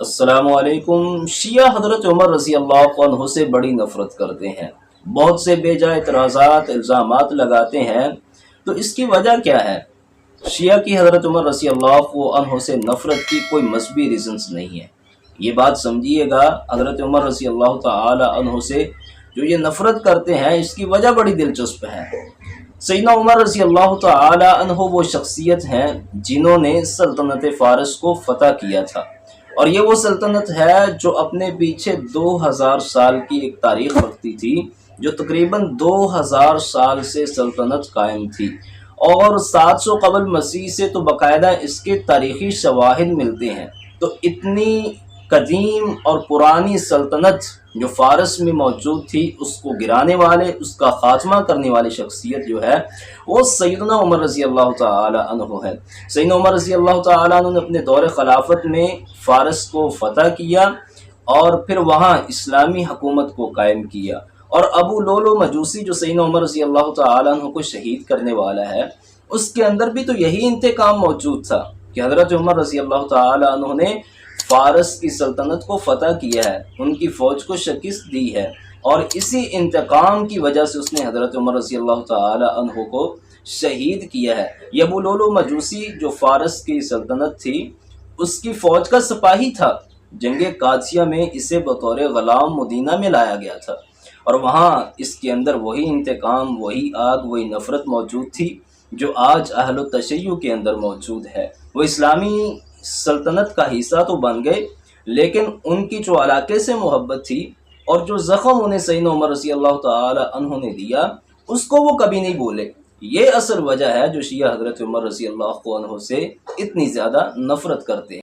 السلام علیکم۔ شیعہ حضرت عمر رضی اللہ عنہ سے بڑی نفرت کرتے ہیں، بہت سے بے جا اعتراضات الزامات لگاتے ہیں، تو اس کی وجہ کیا ہے؟ شیعہ کی حضرت عمر رضی اللہ عنہ سے نفرت کی کوئی مذہبی ریزنز نہیں ہے۔ یہ بات سمجھیے گا، حضرت عمر رضی اللہ تعالی عنہ سے جو یہ نفرت کرتے ہیں اس کی وجہ بڑی دلچسپ ہے۔ سیدنا عمر رضی اللہ تعالی عنہ وہ شخصیت ہیں جنہوں نے سلطنت فارس کو فتح کیا تھا، اور یہ وہ سلطنت ہے جو اپنے پیچھے 2000 سال کی ایک تاریخ رکھتی تھی، جو تقریباً 2000 سال سے سلطنت قائم تھی، اور 700 قبل مسیح سے تو باقاعدہ اس کے تاریخی شواہد ملتے ہیں۔ تو اتنی قدیم اور پرانی سلطنت جو فارس میں موجود تھی، اس کو گرانے والے، اس کا خاتمہ کرنے والی شخصیت جو ہے وہ سیدنا عمر رضی اللہ تعالی عنہ ہے۔ سیدنا عمر رضی اللہ تعالی عنہ نے اپنے دور خلافت میں فارس کو فتح کیا اور پھر وہاں اسلامی حکومت کو قائم کیا، اور ابو لولو مجوسی جو سیدنا عمر رضی اللہ تعالی عنہ کو شہید کرنے والا ہے، اس کے اندر بھی تو یہی انتقام موجود تھا کہ حضرت عمر رضی اللہ تعالی عنہ نے فارس کی سلطنت کو فتح کیا ہے، ان کی فوج کو شکست دی ہے، اور اسی انتقام کی وجہ سے اس نے حضرت عمر رضی اللہ تعالی عنہ کو شہید کیا ہے۔ یہ ابو لولو مجوسی جو فارس کی سلطنت تھی اس کی فوج کا سپاہی تھا، جنگ قادسیہ میں اسے بطور غلام مدینہ میں لایا گیا تھا، اور وہاں اس کے اندر وہی انتقام، وہی آگ، وہی نفرت موجود تھی جو آج اہل التشیع کے اندر موجود ہے۔ وہ اسلامی سلطنت کا حصہ تو بن گئے، لیکن ان کی جو علاقے سے محبت تھی اور جو زخم انہیں سیدنا عمر رضی اللہ تعالی عنہ نے دیا، اس کو وہ کبھی نہیں بولے۔ یہ اصل وجہ ہے جو شیعہ حضرت عمر رضی اللہ عنہ سے اتنی زیادہ نفرت کرتے ہیں۔